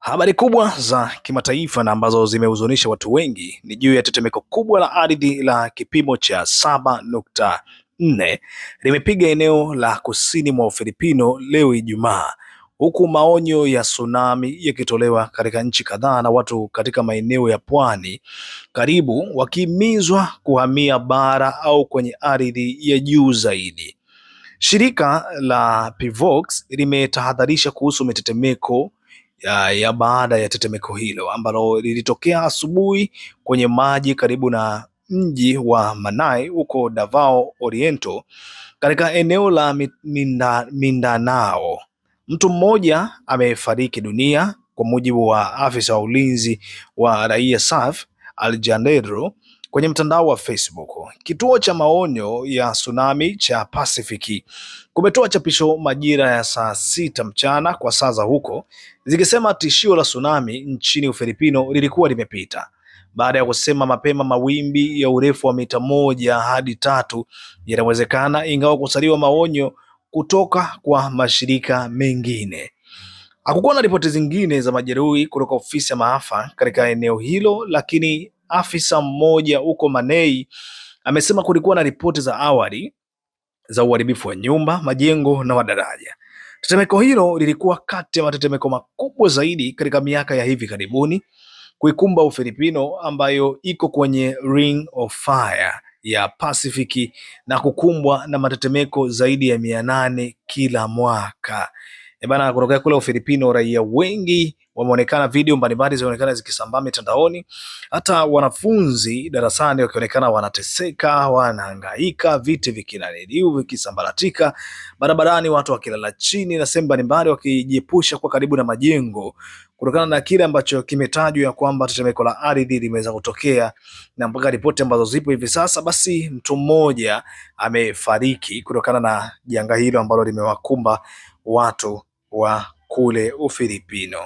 Habari kubwa za kimataifa na ambazo zimehuzunisha watu wengi ni juu ya tetemeko kubwa la ardhi la kipimo cha 7.4 limepiga eneo la kusini mwa Ufilipino leo Ijumaa, huku maonyo ya tsunami yakitolewa katika nchi kadhaa na watu katika maeneo ya pwani karibu wakihimizwa kuhamia bara au kwenye ardhi ya juu zaidi. Shirika la Pivox limetahadharisha kuhusu mitetemeko ya baada ya tetemeko hilo ambalo lilitokea asubuhi kwenye maji karibu na mji wa Manay huko Davao Oriental katika eneo la Mindanao. Mtu mmoja amefariki dunia kwa mujibu wa afisa wa ulinzi wa raia SAF Alejandro kwenye mtandao wa Facebook. Kituo cha maonyo ya tsunami cha Pacific kumetoa chapisho majira ya saa 6 mchana kwa saa za huko, zikisema tishio la tsunami nchini Ufilipino lilikuwa limepita, baada ya kusema mapema mawimbi ya urefu wa mita 1 hadi 3 yanawezekana, ingawa kusaliwa maonyo kutoka kwa mashirika mengine. Hakukuwa na ripoti zingine za majeruhi kutoka ofisi ya maafa katika eneo hilo, lakini afisa mmoja huko Manay amesema kulikuwa na ripoti za awali za uharibifu wa nyumba, majengo na madaraja. Tetemeko hilo lilikuwa kati ya matetemeko makubwa zaidi katika miaka ya hivi karibuni kuikumba Ufilipino, ambayo iko kwenye Ring of Fire ya Pacific na kukumbwa na matetemeko zaidi ya 800 kila mwaka. Bana, kutokea kule Ufilipino raia wengi wameonekana, video mbalimbali zinaonekana zikisambaa mitandaoni, hata wanafunzi darasani wakionekana wanateseka, wanahangaika, viti vikinaniliu vikisambaratika barabarani, watu wakilala chini na sehemu mbalimbali wakijiepusha kwa karibu na majengo kutokana na kile ambacho kimetajwa ya kwamba tetemeko la ardhi limeweza kutokea, na mpaka ripoti ambazo zipo hivi sasa, basi mtu mmoja amefariki kutokana na janga hilo ambalo limewakumba watu wa kule Ufilipino.